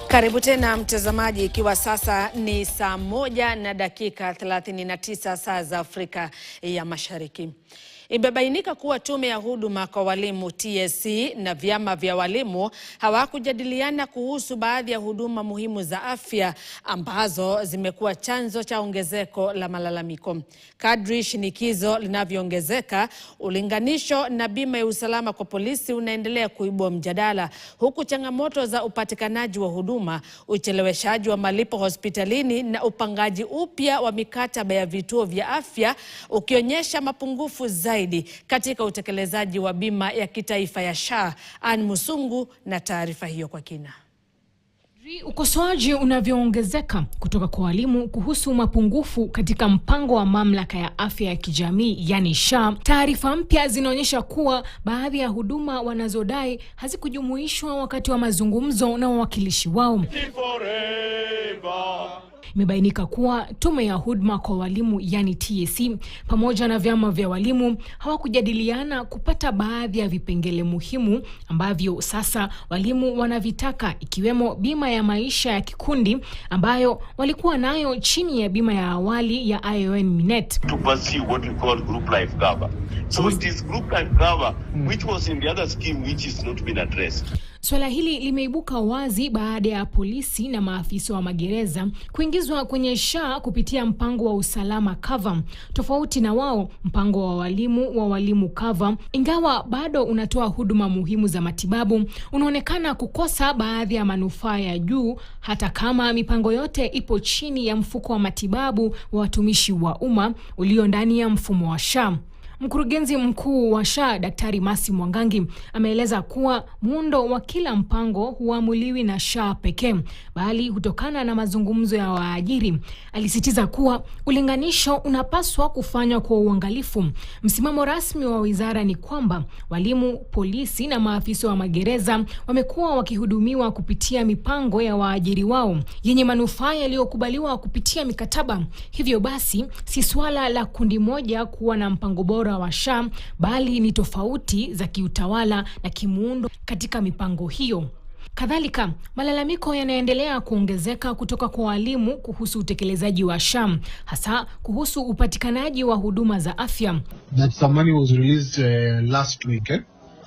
Karibu tena mtazamaji, ikiwa sasa ni saa 1:39 saa za Afrika ya Mashariki. Imebainika kuwa tume ya huduma kwa walimu TSC na vyama vya walimu hawakujadiliana kuhusu baadhi ya huduma muhimu za afya ambazo zimekuwa chanzo cha ongezeko la malalamiko. Kadri shinikizo linavyoongezeka, ulinganisho na bima ya usalama kwa polisi unaendelea kuibua mjadala, huku changamoto za upatikanaji wa huduma, ucheleweshaji wa malipo hospitalini na upangaji upya wa mikataba ya vituo vya afya ukionyesha mapungufu zaidi katika utekelezaji wa bima ya kitaifa ya SHA. Ann Musungu na taarifa hiyo kwa kina. Ukosoaji unavyoongezeka kutoka kwa walimu kuhusu mapungufu katika mpango wa mamlaka ya afya ya kijamii yani SHA, taarifa mpya zinaonyesha kuwa baadhi ya huduma wanazodai hazikujumuishwa wakati wa mazungumzo na wawakilishi wao. Imebainika kuwa tume ya huduma kwa walimu yani TSC pamoja na vyama vya walimu hawakujadiliana kupata baadhi ya vipengele muhimu ambavyo sasa walimu wanavitaka, ikiwemo bima ya maisha ya kikundi ambayo walikuwa nayo chini ya bima ya awali ya ION Minet. To pursue what we call group life cover. So it is group life cover which was in the other scheme which is not been addressed. Swala hili limeibuka wazi baada ya polisi na maafisa wa magereza kuingizwa kwenye SHA kupitia mpango wa usalama cover. Tofauti na wao, mpango wa walimu cover, ingawa bado unatoa huduma muhimu za matibabu, unaonekana kukosa baadhi ya manufaa ya juu, hata kama mipango yote ipo chini ya mfuko wa matibabu wa watumishi wa umma ulio ndani ya mfumo wa SHA. Mkurugenzi mkuu wa SHA Daktari Mercy Mwangangi ameeleza kuwa muundo wa kila mpango huamuliwi na SHA pekee, bali hutokana na mazungumzo ya waajiri. Alisitiza kuwa ulinganisho unapaswa kufanywa kwa uangalifu. Msimamo rasmi wa wizara ni kwamba walimu, polisi na maafisa wa magereza wamekuwa wakihudumiwa kupitia mipango ya waajiri wao yenye manufaa yaliyokubaliwa kupitia mikataba. Hivyo basi, si swala la kundi moja kuwa na mpango bora wa SHA, bali ni tofauti za kiutawala na kimuundo katika mipango hiyo. Kadhalika, malalamiko yanaendelea kuongezeka kutoka kwa walimu kuhusu utekelezaji wa SHA, hasa kuhusu upatikanaji wa huduma za afya. That some money was released last week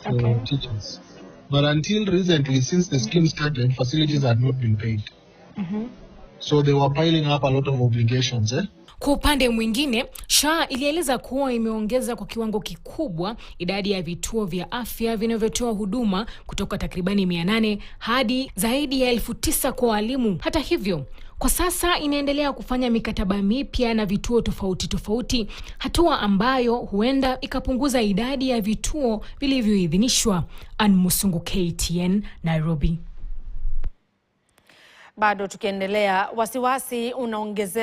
for teachers. But until recently, since the scheme started, facilities had not been paid. So they were piling up a lot of obligations. Kwa upande mwingine, SHA ilieleza kuwa imeongeza kwa kiwango kikubwa idadi ya vituo vya afya vinavyotoa huduma kutoka takribani 800 hadi zaidi ya 9,000 kwa walimu. Hata hivyo, kwa sasa inaendelea kufanya mikataba mipya na vituo tofauti, hatua ambayo huenda ikapunguza idadi ya vituo vilivyoidhinishwa. Ann Musungu, KTN, Nairobi. Bado tukiendelea, wasiwasi unaongezeka